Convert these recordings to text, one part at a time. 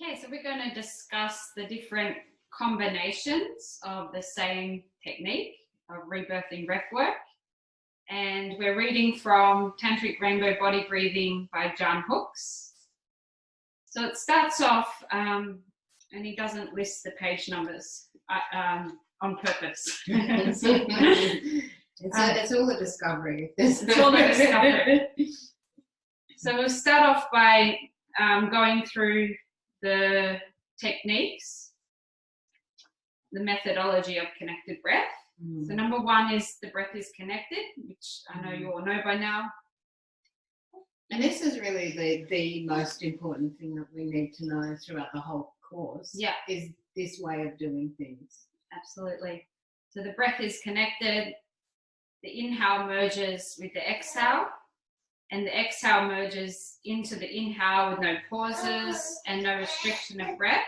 Okay, so we're going to discuss the different combinations of the same technique of rebirthing breathwork. And we're reading from Tantric Rainbow Body Breathing by John Hooks. So it starts off, and he doesn't list the page numbers on purpose. It's all a discovery. It's all a discovery. So we'll start off by going through the techniques, the methodology of connected breath. So number one is the breath is connected, which I know you all know by now. And this is really the most important thing that we need to know throughout the whole course. Yeah. Is this way of doing things. Absolutely. So the breath is connected. The inhale merges with the exhale, and the exhale merges into the inhale with no pauses and no restriction of breath.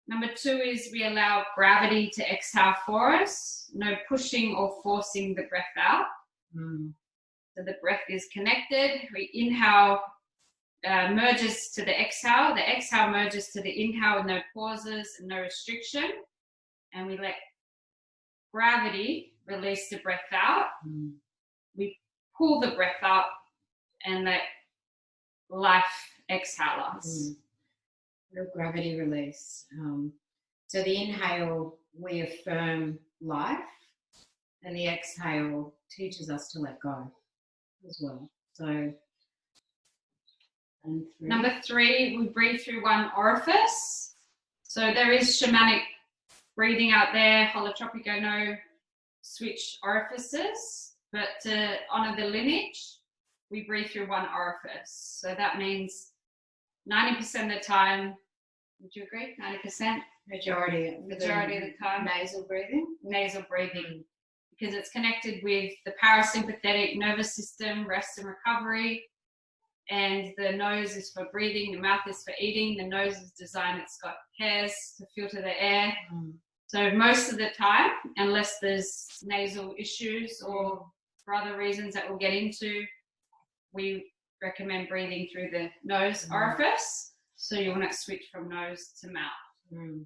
Number two is we allow gravity to exhale for us, no pushing or forcing the breath out. So the breath is connected. We inhale, merges to the exhale merges to the inhale with no pauses and no restriction, and we let gravity release the breath out. We pull the breath up and let life exhale us. Real gravity release. So the inhale, we affirm life, and the exhale teaches us to let go as well. So, and number three, we breathe through one orifice. So there is shamanic breathing out there, holotropic, no switch orifices, but to honor the lineage, we breathe through one orifice. So that means 90% of the time, would you agree? 90%? Majority of the time. Nasal breathing? Nasal breathing. Because it's connected with the parasympathetic nervous system, rest and recovery. And the nose is for breathing, the mouth is for eating, the nose is designed, it's got hairs to filter the air. So most of the time, unless there's nasal issues or for other reasons that we'll get into, we recommend breathing through the nose orifice. So you want to switch from nose to mouth.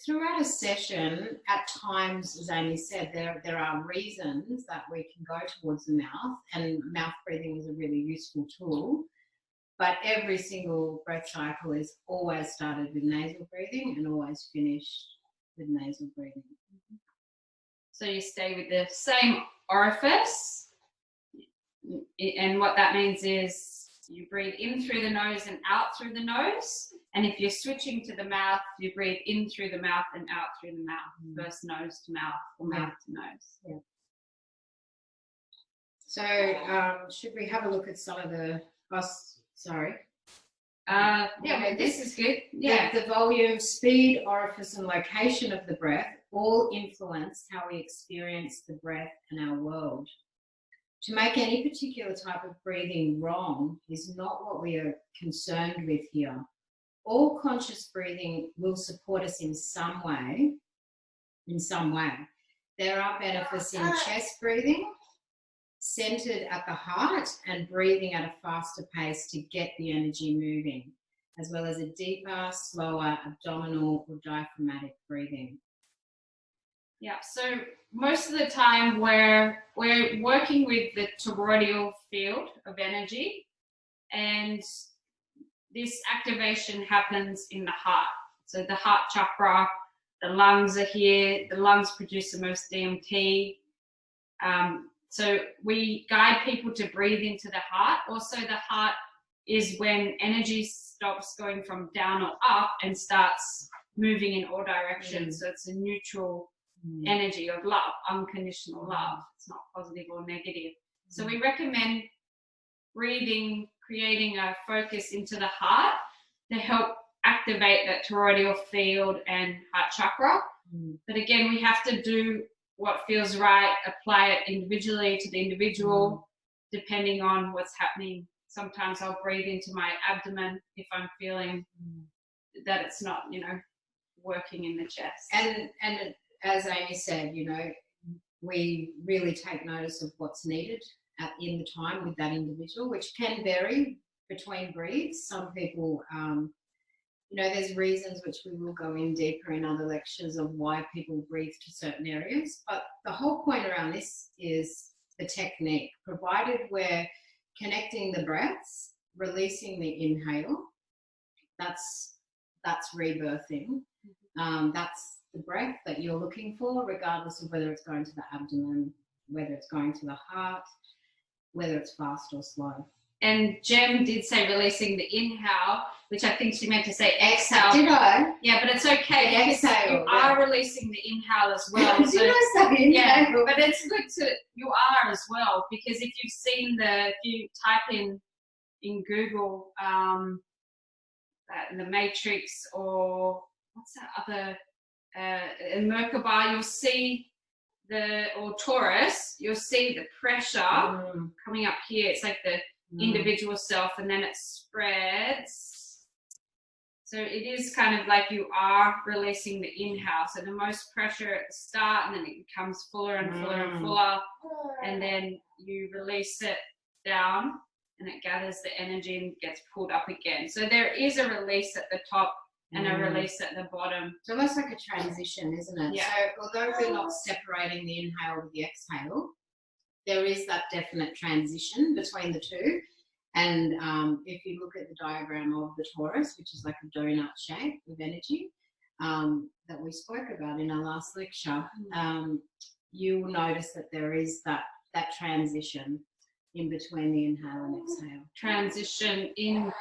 Throughout a session, at times, as Amy said, there are reasons that we can go towards the mouth, and mouth breathing is a really useful tool. But every single breath cycle is always started with nasal breathing and always finished with nasal breathing. So you stay with the same orifice, and what that means is you breathe in through the nose and out through the nose. And if you're switching to the mouth, you breathe in through the mouth and out through the mouth. First nose to mouth or mouth to nose. Yeah. So should we have a look at some of the, This is good. Yeah. The volume, speed, orifice, and location of the breath all influence how we experience the breath and our world. To make any particular type of breathing wrong is not what we are concerned with here. All conscious breathing will support us in some way. There are benefits in chest breathing, centered at the heart, and breathing at a faster pace to get the energy moving, as well as a deeper, slower abdominal or diaphragmatic breathing. Yeah, so most of the time we're working with the toroidal field of energy, and this activation happens in the heart. So the heart chakra, the lungs are here, the lungs produce the most DMT. So we guide people to breathe into the heart. Also, the heart is when energy stops going from down or up and starts moving in all directions. So it's a neutral energy of love, unconditional love. It's not positive or negative. So we recommend breathing, creating a focus into the heart to help activate that toroidal field and heart chakra. But again, we have to do what feels right, apply it individually to the individual, depending on what's happening. Sometimes I'll breathe into my abdomen if I'm feeling that it's not, working in the chest. And as Amy said, we really take notice of what's needed in the time with that individual, which can vary between breeds. Some people you know, there's reasons which we will go in deeper in other lectures of why people breathe to certain areas. But the whole point around this is the technique, provided we're connecting the breaths, releasing the inhale, that's rebirthing. That's the breath that you're looking for, regardless of whether it's going to the abdomen, whether it's going to the heart, whether it's fast or slow. And Jem did say releasing the inhale, which I think she meant to say exhale. Did I? Yeah, but it's okay because exhale, you are releasing the inhale as well. Did I say inhale? Yeah, but it's good to, you are as well, because if you've seen if you type in Google the Matrix, or what's that other, in Merkaba, you'll see or Taurus, you'll see the pressure coming up here. It's like the individual self, and then it spreads. So it is kind of like you are releasing the inhale. So the most pressure at the start, and then it becomes fuller and fuller and fuller, and then you release it down, and it gathers the energy and gets pulled up again. So there is a release at the top and a release at the bottom. It's almost like a transition, isn't it? Yeah. So although we're not separating the inhale with the exhale, there is that definite transition between the two. And if you look at the diagram of the torus, which is like a donut shape of energy that we spoke about in our last lecture, you will notice that there is that transition in between the inhale and exhale. Transition in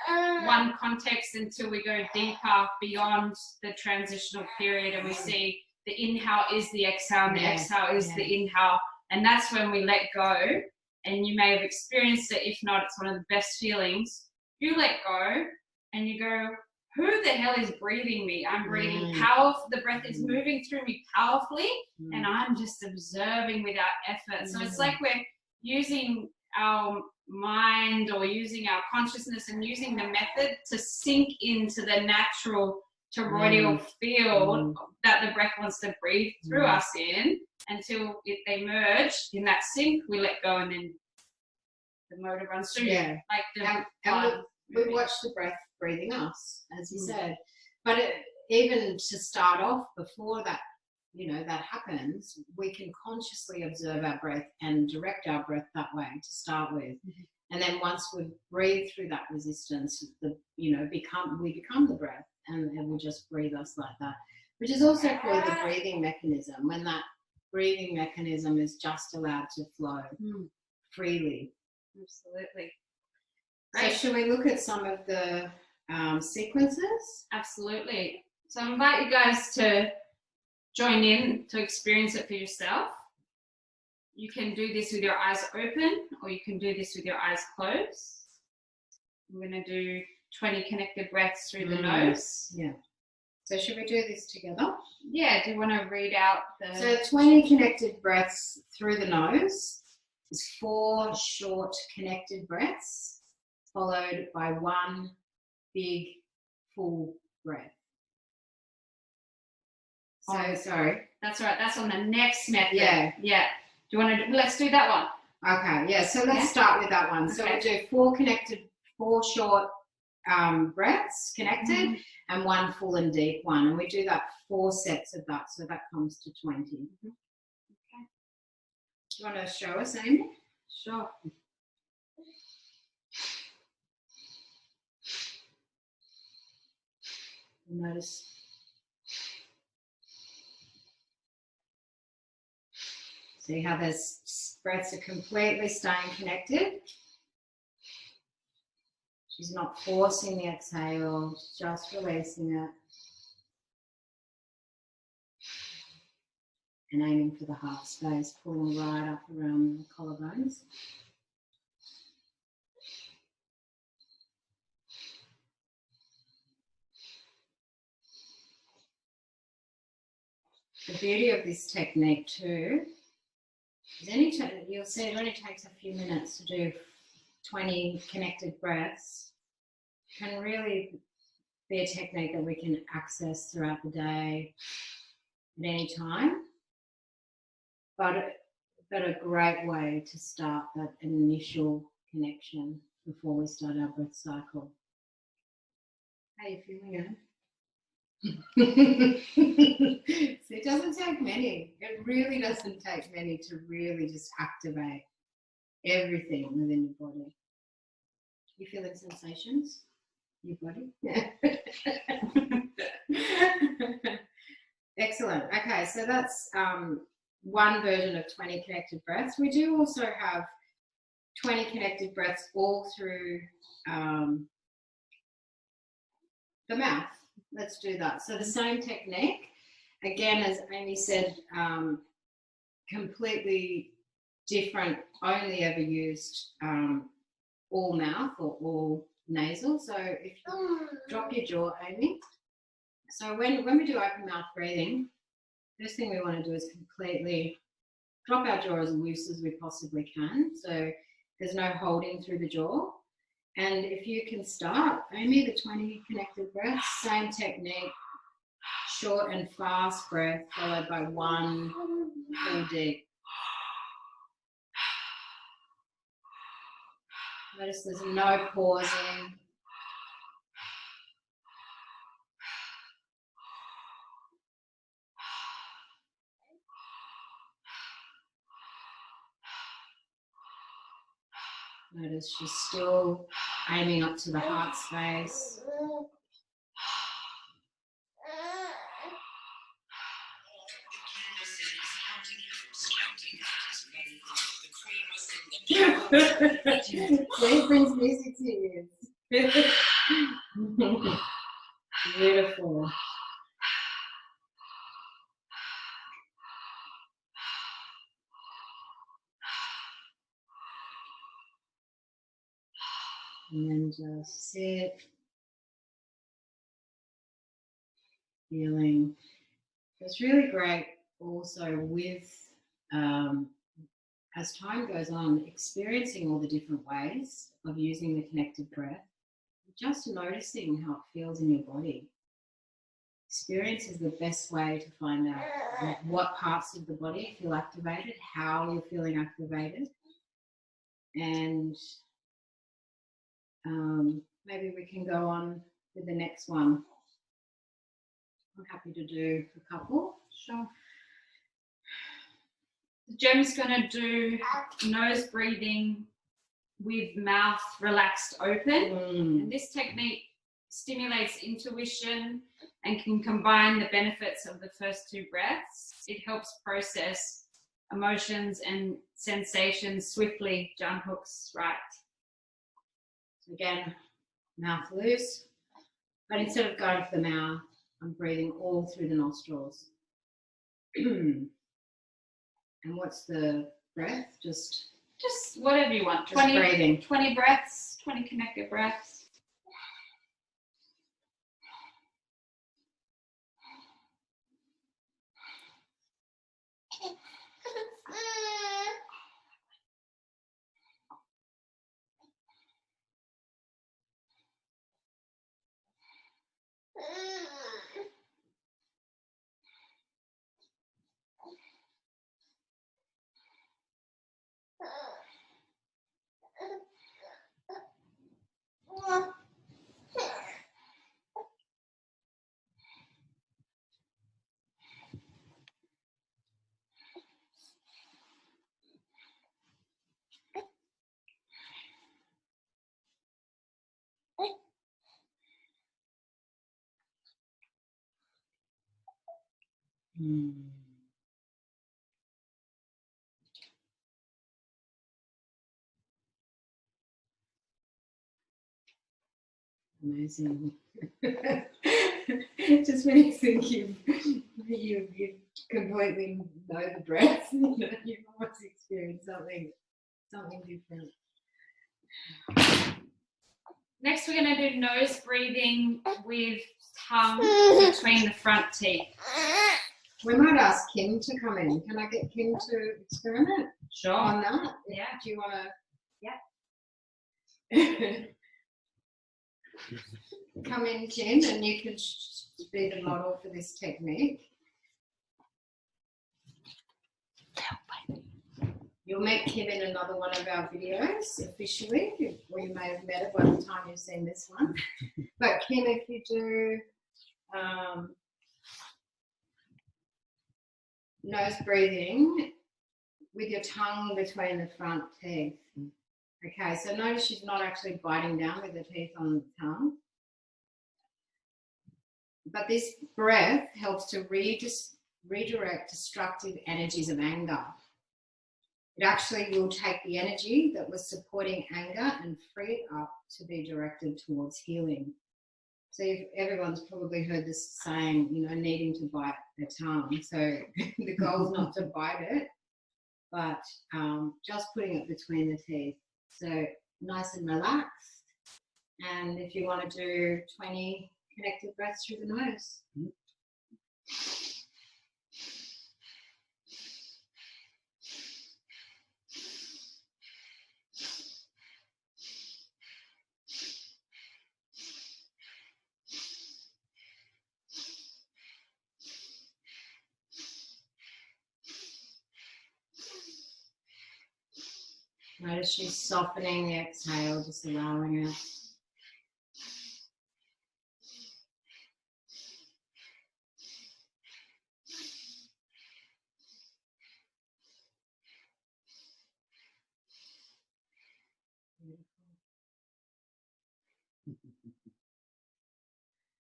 one context until we go deeper beyond the transitional period, and we see the inhale is the exhale and the exhale is the inhale, and that's when we let go. And you may have experienced it. If not, it's one of the best feelings. You let go and you go, who the hell is breathing me? I'm breathing powerful. The breath is moving through me powerfully, and I'm just observing without effort. So it's like we're using our mind or using our consciousness and using the method to sink into the natural toroidal field that the breath wants to breathe through us in, until they merge in that sync. We let go, and then the motor runs through. Like the we watch the breath breathing us, as you said. But even to start off, before that, you know, that happens, we can consciously observe our breath and direct our breath that way to start with. And then once we breathe through that resistance, we become the breath, and it will just breathe us like that, which is also called the breathing mechanism, when that breathing mechanism is just allowed to flow freely. Absolutely. So should we look at some of the sequences? Absolutely. So I invite you guys to join in to experience it for yourself. You can do this with your eyes open, or you can do this with your eyes closed. We're going to do 20 connected breaths through the nose. Yeah. So should we do this together? Yeah, do you want to read out So 20 connected breaths through the nose is 4 short connected breaths, followed by 1 big full breath. So, sorry. That's right, that's on the next method. Yeah. Yeah. Do you want to let's do that one. Okay, yeah, so let's start with that one. So we'll do 4 short breaths connected, and 1 full and deep one, and we do that 4 sets of that, so that comes to 20. Okay. Do you want to show us, Amy? Sure. Notice. See how those breaths are completely staying connected. She's not forcing the exhale, just releasing it. And aiming for the heart space, pulling right up around the collarbones. The beauty of this technique too is you'll see it only takes a few minutes to do 20 connected breaths. Can really be a technique that we can access throughout the day at any time, but a great way to start that initial connection before we start our breath cycle. How are you feeling, Anne? It doesn't take many. It really doesn't take many to really just activate everything within your body. You feeling sensations? Your body? Yeah. Excellent. Okay, so that's one version of 20 connected breaths. We do also have 20 connected breaths all through the mouth. Let's do that. So the same technique, again, as Amy said, completely different, only ever used all mouth or all nasal. So if you drop your jaw, Amy. So when we do open mouth breathing, first thing we want to do is completely drop our jaw as loose as we possibly can. So there's no holding through the jaw. And if you can start, Amy, the 20 connected breaths, same technique, short and fast breath, followed by one full deep. Notice there's no pausing. Notice she's still aiming up to the heart space. It brings music to you. Beautiful. And then just sit, feeling. It's really great also with, as time goes on, experiencing all the different ways of using the connected breath, just noticing how it feels in your body. Experience is the best way to find out what parts of the body feel activated, how you're feeling activated, and maybe we can go on with the next one. I'm happy to do a couple. Sure. Jem's going to do nose breathing with mouth relaxed open. And this technique stimulates intuition and can combine the benefits of the first two breaths. It helps process emotions and sensations swiftly. John Hook's right. So again, mouth loose, but instead of going for the mouth, I'm breathing all through the nostrils. And what's the breath? Just whatever you want. 20 breathing. 20 breaths, 20 connected breaths. Amazing. Just when you think you completely know the breath, you've almost experienced something different. Next, we're going to do nose breathing with tongue between the front teeth. We might ask Kim to come in. Can I get Kim to experiment on that? Yeah. Do you want to? Yeah. Come in, Kim, and you can be the model for this technique. You'll meet Kim in another one of our videos officially, or you may have met her by the time you've seen this one. But Kim, if you do Nose breathing with your tongue between the front teeth. Okay, so notice she's not actually biting down with the teeth on the tongue. But this breath helps to redirect destructive energies of anger. It actually will take the energy that was supporting anger and free it up to be directed towards healing. So everyone's probably heard this saying, you know, needing to bite their tongue. So the goal is not to bite it, but just putting it between the teeth. So nice and relaxed. And if you want to do 20 connected breaths through the nose. Notice she's softening the exhale, just allowing it.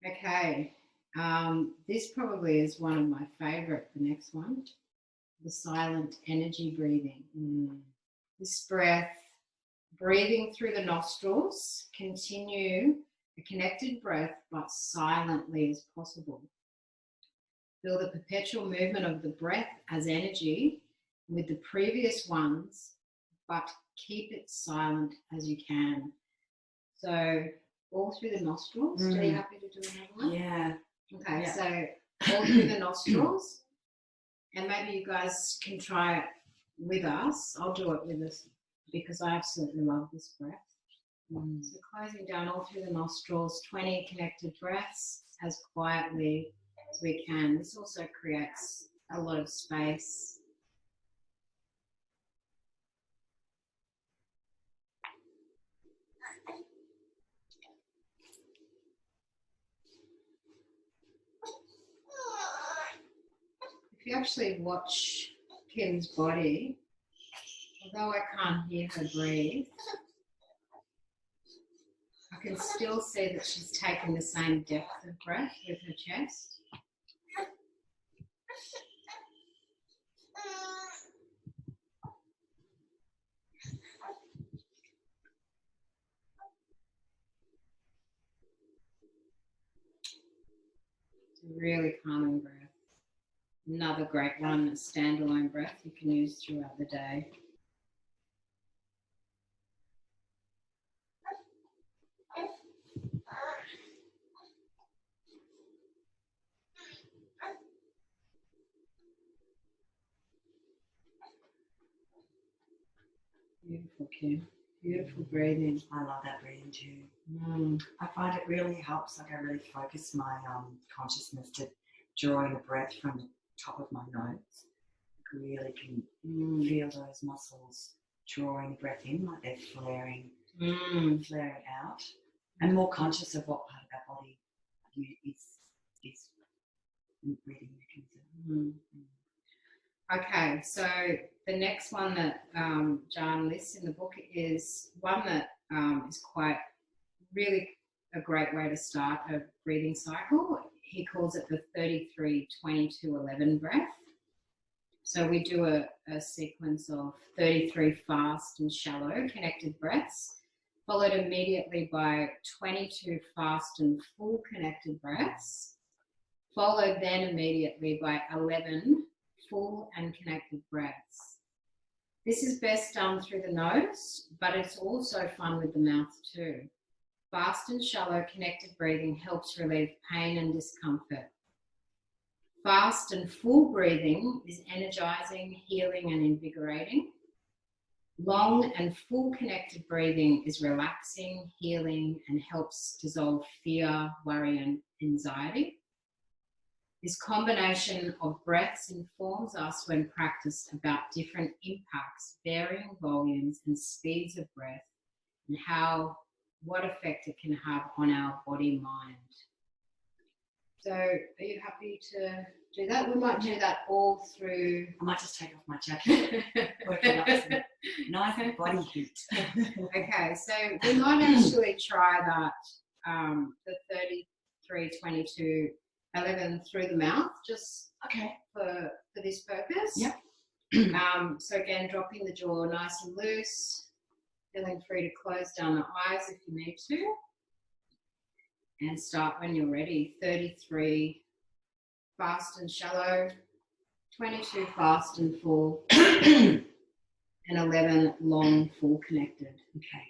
Okay, this probably is one of my favourite, the next one, the silent energy breathing. This breath, breathing through the nostrils, continue a connected breath but silently as possible. Feel the perpetual movement of the breath as energy with the previous ones, but keep it silent as you can. So all through the nostrils. Are you happy to do another one? Yeah. Okay, Yeah. so all through the nostrils. And maybe you guys can try it with us. I'll do it with us because I absolutely love this breath. So closing down all through the nostrils, 20 connected breaths as quietly as we can. This also creates a lot of space. If you actually watch Kim's body, although I can't hear her breathe, I can still see that she's taking the same depth of breath with her chest. It's a really calming breath. Another great one, a standalone breath you can use throughout the day. Beautiful, Kim. Beautiful breathing. I love that breathing too. I find it really helps, like I really focus my consciousness to drawing the breath from the top of my nose. I really can feel those muscles drawing the breath in, like they're flaring out, and more conscious of what part of our body is breathing mechanism. Okay, so the next one that John lists in the book is one that is quite really a great way to start a breathing cycle. He calls it the 33-22-11 breath. So we do a sequence of 33 fast and shallow connected breaths, followed immediately by 22 fast and full connected breaths, followed then immediately by 11 full and connected breaths. This is best done through the nose, but it's also fun with the mouth too. Fast and shallow connected breathing helps relieve pain and discomfort. Fast and full breathing is energizing, healing, and invigorating. Long and full connected breathing is relaxing, healing, and helps dissolve fear, worry, and anxiety. This combination of breaths informs us when practiced about different impacts, varying volumes and speeds of breath, and what effect it can have on our body-mind. So are you happy to do that? We might do that all through. I might just take off my jacket, working up some nice body heat. Okay, so we might actually try that, the 33, 22, 11 through the mouth, just Okay. for this purpose. Yep. So again, dropping the jaw nice and loose, feeling free to close down the eyes if you need to. And start when you're ready. 33, fast and shallow, 22, fast and full, and 11, long, full, connected. Okay.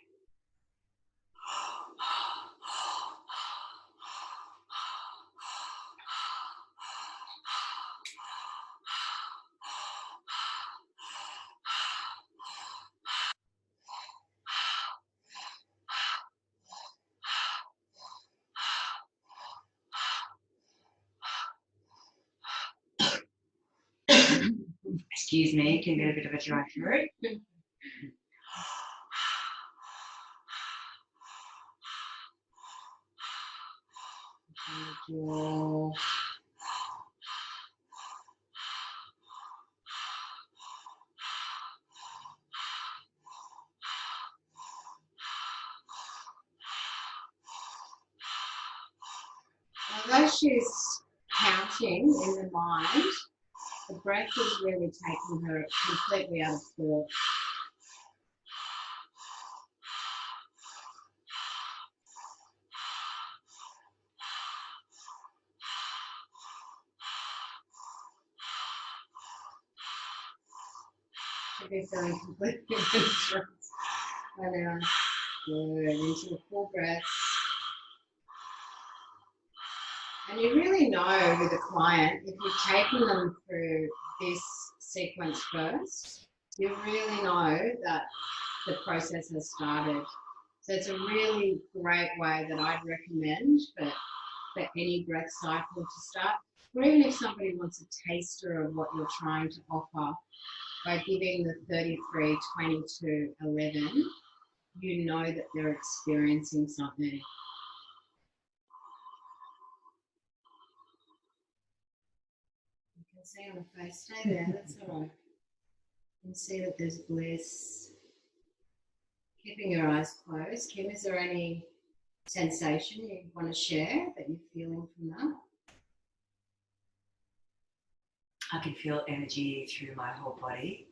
Excuse me, can get a bit of a dry throat. Jaw. Although she's counting in the mind, the breath is really taking her completely out of thought. Should be feeling completely stressed by now. Good. Into a full breath. And you really know with a client, if you've taken them through this sequence first, you really know that the process has started. So it's a really great way that I'd recommend for any breath cycle to start. Or even if somebody wants a taster of what you're trying to offer, by giving the 33, 22, 11, you know that they're experiencing something. You can see on the face, stay there, that's all right. You can see that there's bliss. Keeping your eyes closed. Kim, is there any sensation you want to share that you're feeling from that? I can feel energy through my whole body,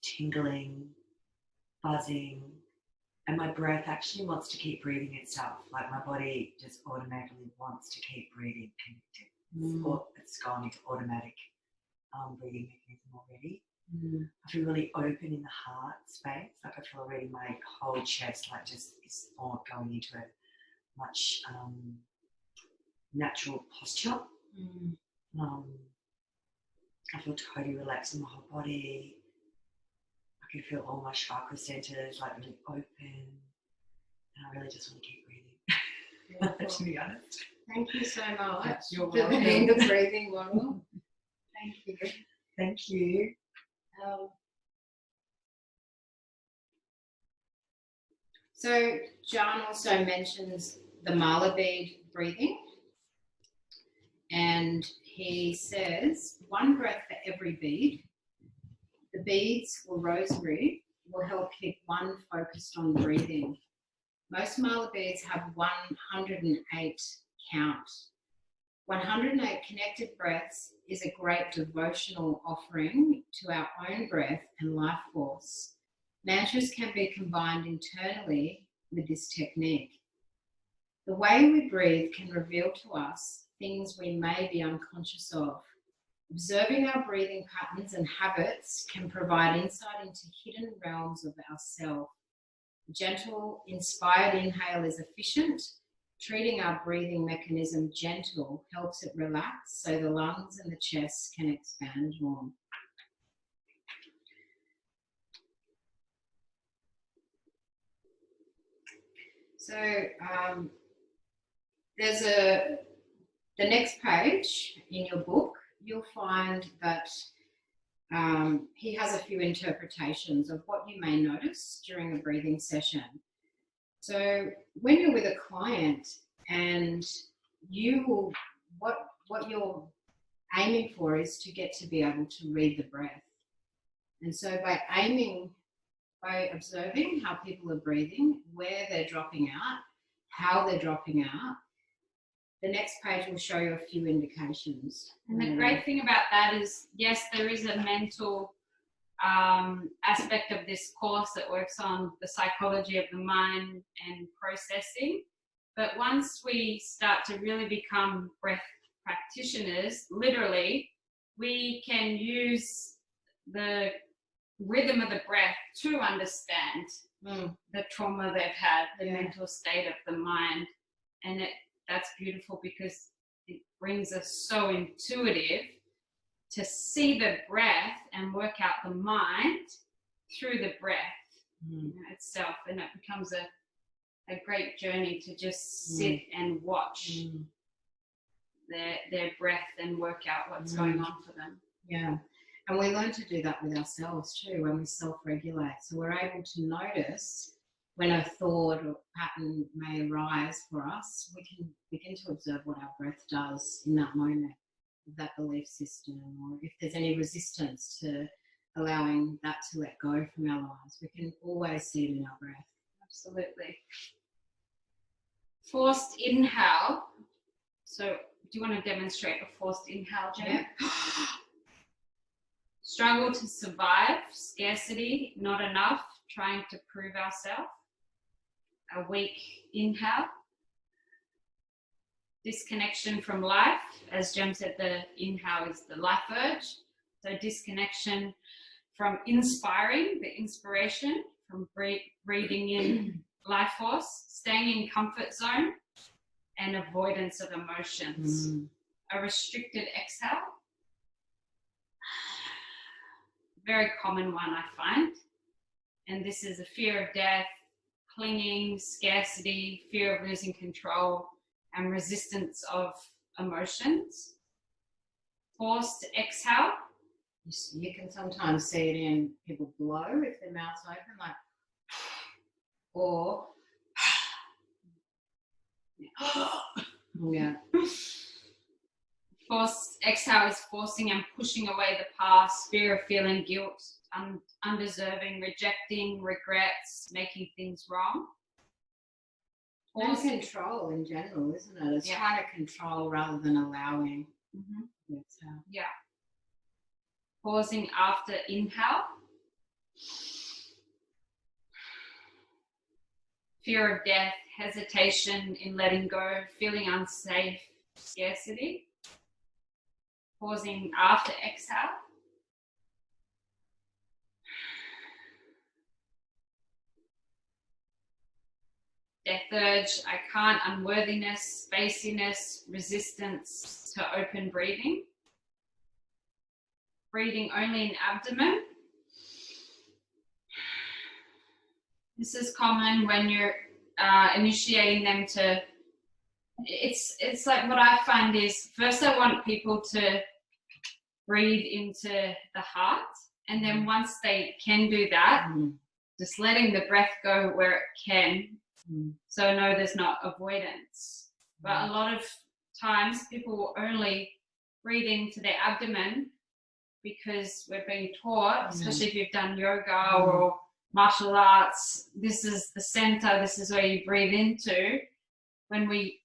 tingling, buzzing, and my breath actually wants to keep breathing itself. Like my body just automatically wants to keep breathing connected. Or it's gone into automatic breathing mechanism already. I feel really open in the heart space. Like I feel already my whole chest like just is going into a much natural posture. I feel totally relaxed in my whole body. I can feel all my chakra centers like really open, and I really just want to keep breathing. To be honest. Thank you so much You're for welcome. being the breathing model. Thank you. Thank you. So John also mentions the mala bead breathing, and he says 1 breath for every bead. The beads or rosary will help keep one focused on breathing. Most mala beads have 108 count. 108 connected breaths is a great devotional offering to our own breath and life force. Mantras can be combined internally with this technique. The way we breathe can reveal to us things we may be unconscious of. Observing our breathing patterns and habits can provide insight into hidden realms of ourself. A gentle, inspired inhale is efficient. Treating our breathing mechanism gentle helps it relax so the lungs and the chest can expand more. So there's the next page in your book, you'll find that he has a few interpretations of what you may notice during a breathing session. So when you're with a client and you will, what you're aiming for is to get to be able to read the breath. And so by observing how people are breathing, where they're dropping out, how they're dropping out, the next page will show you a few indications. And the great thing about that is, yes, there is a mental aspect of this course that works on the psychology of the mind and processing. But once we start to really become breath practitioners, literally, we can use the rhythm of the breath to understand the trauma they've had, the mental state of the mind. And that's beautiful because it brings us so intuitive to see the breath and work out the mind through the breath itself. And it becomes a great journey to just sit and watch their breath and work out what's going on for them. Yeah. And we learn to do that with ourselves too when we self-regulate. So we're able to notice when a thought or pattern may arise for us, we can begin to observe what our breath does in that moment, that belief system, or if there's any resistance to allowing that to let go from our lives. We can always see it in our breath. Absolutely. Forced inhale. So do you want to demonstrate a forced inhale, Jen? Yeah. Struggle to survive, scarcity, not enough, trying to prove ourselves. A weak inhale. Disconnection from life. As Jem said, the inhale is the life urge. So disconnection from inspiring, the inspiration, from breathing in life force, staying in comfort zone, and avoidance of emotions. A restricted exhale. Very common one, I find. And this is a fear of death, clinging, scarcity, fear of losing control, and resistance of emotions. Forced exhale. You can sometimes see it in people blow if their mouth's open, like, or yeah. Forced exhale is forcing and pushing away the past, fear of feeling guilt, undeserving, rejecting, regrets, making things wrong. And control in general, isn't it? It's trying to control rather than allowing. Yeah. Pausing after inhale. Fear of death, hesitation in letting go, feeling unsafe, scarcity. Pausing after exhale. Death urge, I can't, unworthiness, spaciness, resistance to open breathing. Breathing only in abdomen. This is common when you're initiating them to, it's like what I find is, first I want people to breathe into the heart, and then once they can do that, just letting the breath go where it can. So no, there's not avoidance. But a lot of times people will only breathe into their abdomen because we're being taught, especially if you've done yoga or martial arts, this is the center, this is where you breathe into. When we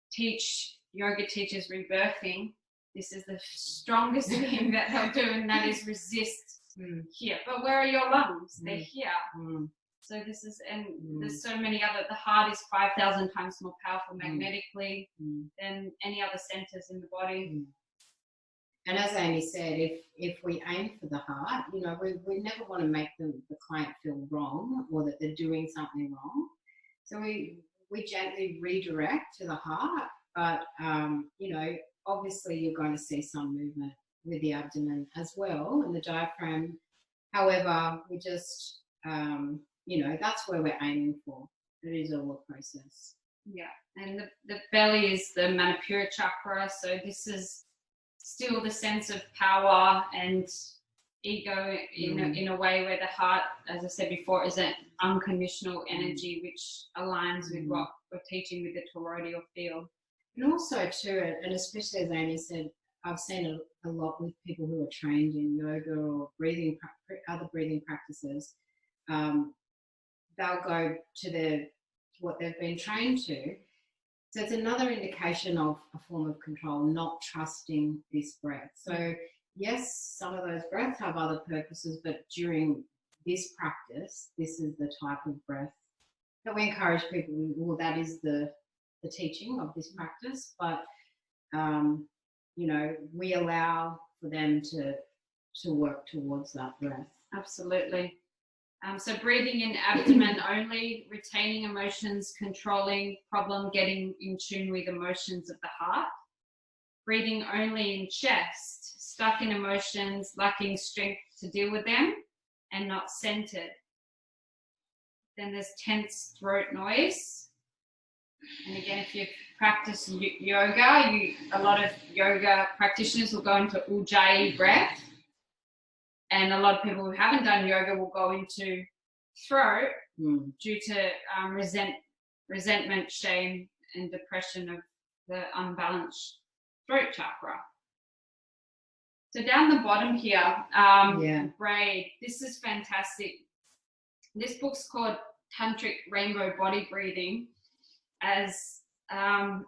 teach yoga teachers rebirthing, this is the strongest thing that they'll do, and that is resist here. But where are your lungs? They're here. So this is, and there's so many other, the heart is 5,000 times more powerful magnetically than any other centers in the body. And as Amy said, if we aim for the heart, you know, we never want to make the client feel wrong or that they're doing something wrong. So we gently redirect to the heart, but, you know, obviously you're going to see some movement with the abdomen as well and the diaphragm. However, we just, you know, that's where we're aiming for. It is all a process. Yeah, and the belly is the Manipura chakra, so this is still the sense of power and ego in a way where the heart, as I said before, is an unconditional energy which aligns with what we're teaching with the toroidal field. And also too, and especially as Amy said, I've seen a lot with people who are trained in yoga or other breathing practices. They'll go to what they've been trained to. So it's another indication of a form of control, not trusting this breath. So yes, some of those breaths have other purposes, but during this practice, this is the type of breath that we encourage people. Well, that is the teaching of this practice, but you know, we allow for them to work towards that breath. Absolutely. So breathing in abdomen only, retaining emotions, controlling problem, getting in tune with emotions of the heart. Breathing only in chest, stuck in emotions, lacking strength to deal with them, and not centered. Then there's tense throat noise. And again, if you've practiced yoga, a lot of yoga practitioners will go into Ujjayi breath. And a lot of people who haven't done yoga will go into throat due to resentment, shame, and depression of the unbalanced throat chakra. So down the bottom here, braid. This is fantastic. This book's called Tantric Rainbow Body Breathing, as the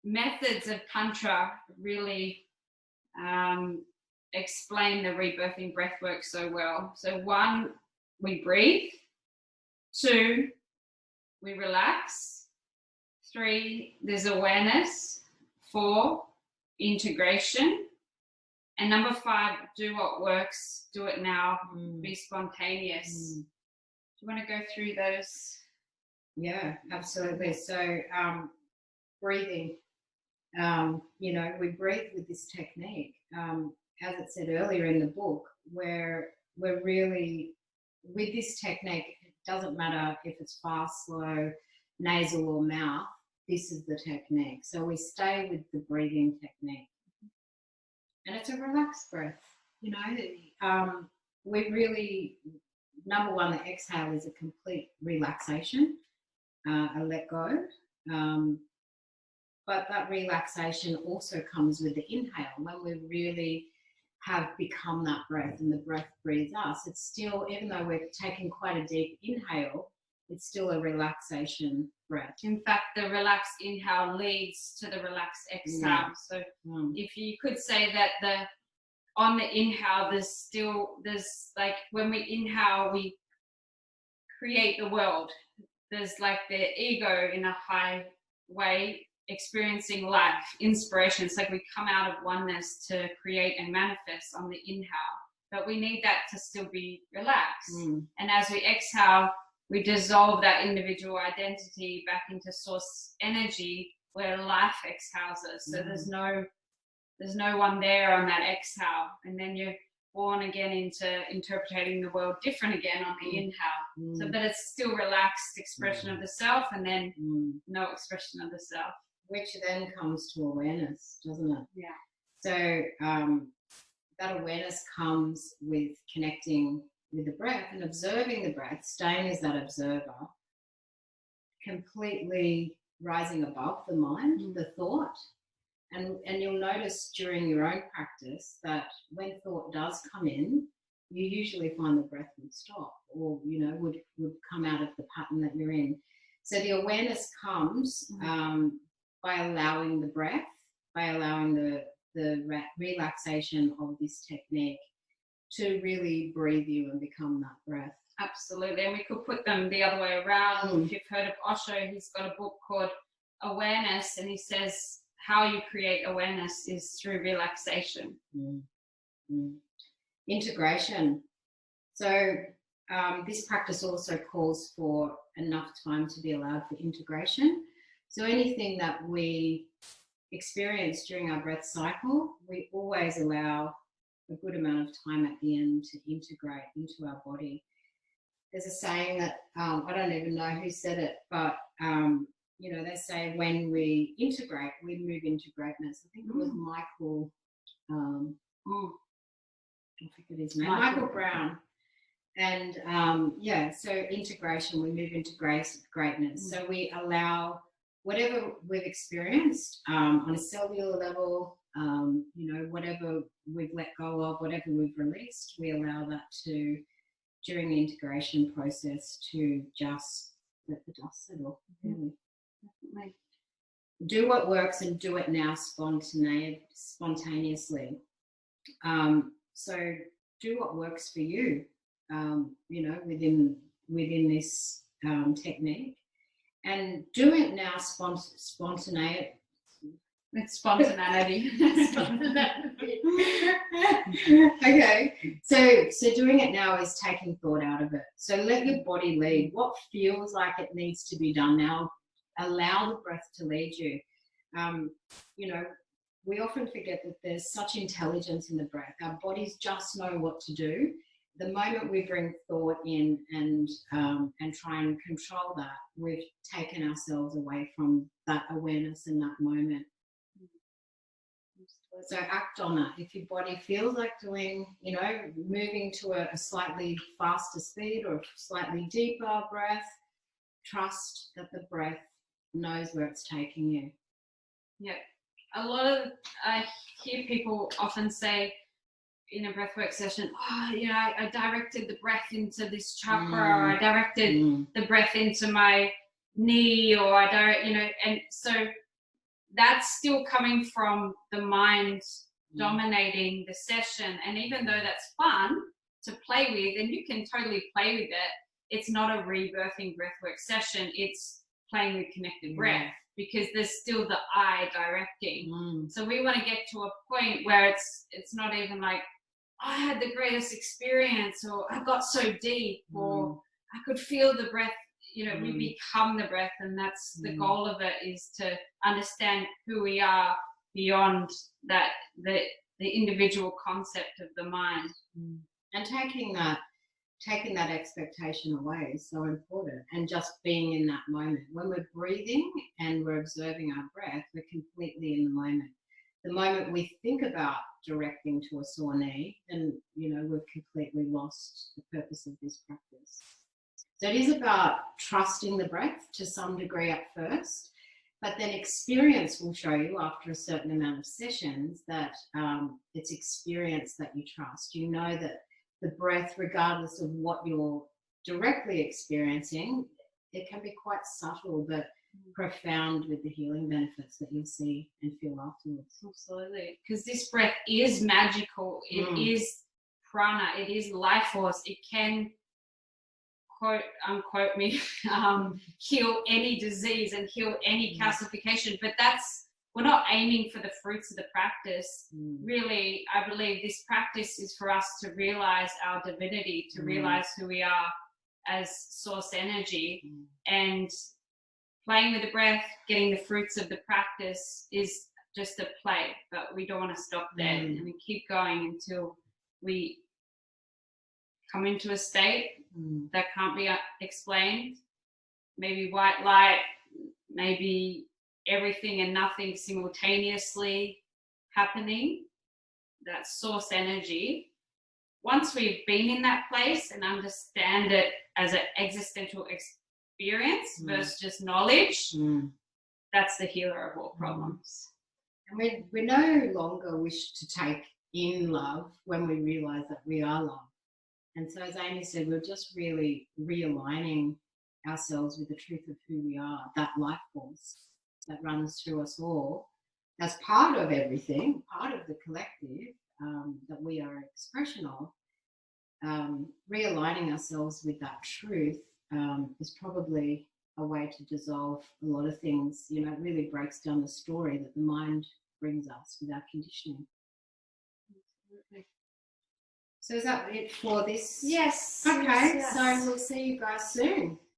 methods of Tantra really explain the rebirthing breath work so well. So 1, we breathe. 2, we relax. 3, there's awareness. 4, integration. And number 5, do what works, do it now, be spontaneous. Do you want to go through those? Yeah, absolutely. So breathing, you know, we breathe with this technique. As it said earlier in the book, where we're really, with this technique, it doesn't matter if it's fast, slow, nasal or mouth, this is the technique. So we stay with the breathing technique. And it's a relaxed breath, you know. We really, number 1, the exhale is a complete relaxation, a let go. But that relaxation also comes with the inhale. When we really have become that breath and the breath breathes us, it's still, even though we're taking quite a deep inhale, it's still a relaxation breath. In fact, the relaxed inhale leads to the relaxed exhale. Yeah. So if you could say that on the inhale, there's like, when we inhale, we create the world. There's like the ego in a high way, experiencing life, inspiration. It's like we come out of oneness to create and manifest on the inhale, but we need that to still be relaxed. And as we exhale, we dissolve that individual identity back into source energy, where life exhales us. So there's no one there on that exhale, and then you're born again into interpreting the world different again on the inhale. So, but it's still relaxed expression of the self, and then no expression of the self. Which then comes to awareness, doesn't it? Yeah. So that awareness comes with connecting with the breath and observing the breath, staying as that observer, completely rising above the mind, the thought. And you'll notice during your own practice that when thought does come in, you usually find the breath would stop, or, you know, would come out of the pattern that you're in. So the awareness comes by allowing the breath, by allowing the relaxation of this technique to really breathe you and become that breath. Absolutely. And we could put them the other way around. If you've heard of Osho, he's got a book called Awareness, and he says how you create awareness is through relaxation. Integration. So this practice also calls for enough time to be allowed for integration. So anything that we experience during our breath cycle, we always allow a good amount of time at the end to integrate into our body. There's a saying that, I don't even know who said it, but you know, they say when we integrate, we move into greatness. I think it was Michael, I forget his name, Michael Brown. And so integration, we move into greatness. So we allow whatever we've experienced on a cellular level, whatever we've let go of, whatever we've released, we allow that to, during the integration process, to just let the dust settle. Really. Definitely. Do what works and do it now spontaneously. So do what works for you, within this technique, and do it now spontaneity. It's spontaneity. Okay, so doing it now is taking thought out of it. So let your body lead. What feels like it needs to be done now, allow the breath to lead you. We often forget that there's such intelligence in the breath. Our bodies just know what to do. The moment we bring thought in and try and control that, we've taken ourselves away from that awareness in that moment. So act on that. If your body feels like doing, moving to a slightly faster speed or a slightly deeper breath, trust that the breath knows where it's taking you. Yeah. I hear people often say in a breathwork session, I directed the breath into this chakra, or I directed the breath into my knee, or and so that's still coming from the mind dominating the session. And even though that's fun to play with, and you can totally play with it, it's not a rebirthing breathwork session. It's playing with connected breath, because there's still the I directing. So we want to get to a point where it's not even like, I had the greatest experience, or I got so deep, or I could feel the breath. We become the breath, and that's the goal of it, is to understand who we are beyond that, the individual concept of the mind. And taking that expectation away is so important, and just being in that moment. When we're breathing and we're observing our breath, we're completely in the moment. The moment we think about directing to a sore knee, then we've completely lost the purpose of this practice. So it is about trusting the breath to some degree at first, but then experience will show you after a certain amount of sessions that it's experience that you trust. You know that the breath, regardless of what you're directly experiencing, it can be quite subtle but profound with the healing benefits that you'll see and feel afterwards. Absolutely, because this breath is magical. It is prana. It is life force. It can, quote unquote me, heal any disease and heal any calcification. But we're not aiming for the fruits of the practice. Really, I believe this practice is for us to realize our divinity, to realize who we are as source energy. And playing with the breath, getting the fruits of the practice is just a play, but we don't want to stop there, and we keep going until we come into a state that can't be explained. Maybe white light, maybe everything and nothing simultaneously happening. That source energy. Once we've been in that place and understand it as an existential experience versus just knowledge, that's the healer of all problems. And we no longer wish to take in love when we realize that we are love. And so, as Amy said, we're just really realigning ourselves with the truth of who we are, that life force that runs through us all as part of everything, part of the collective that we are an expression of. Realigning ourselves with that truth is probably a way to dissolve a lot of things. It really breaks down the story that the mind brings us with our conditioning. Absolutely. So is that it for this? Yes. Okay, Yes. so we'll see you guys soon.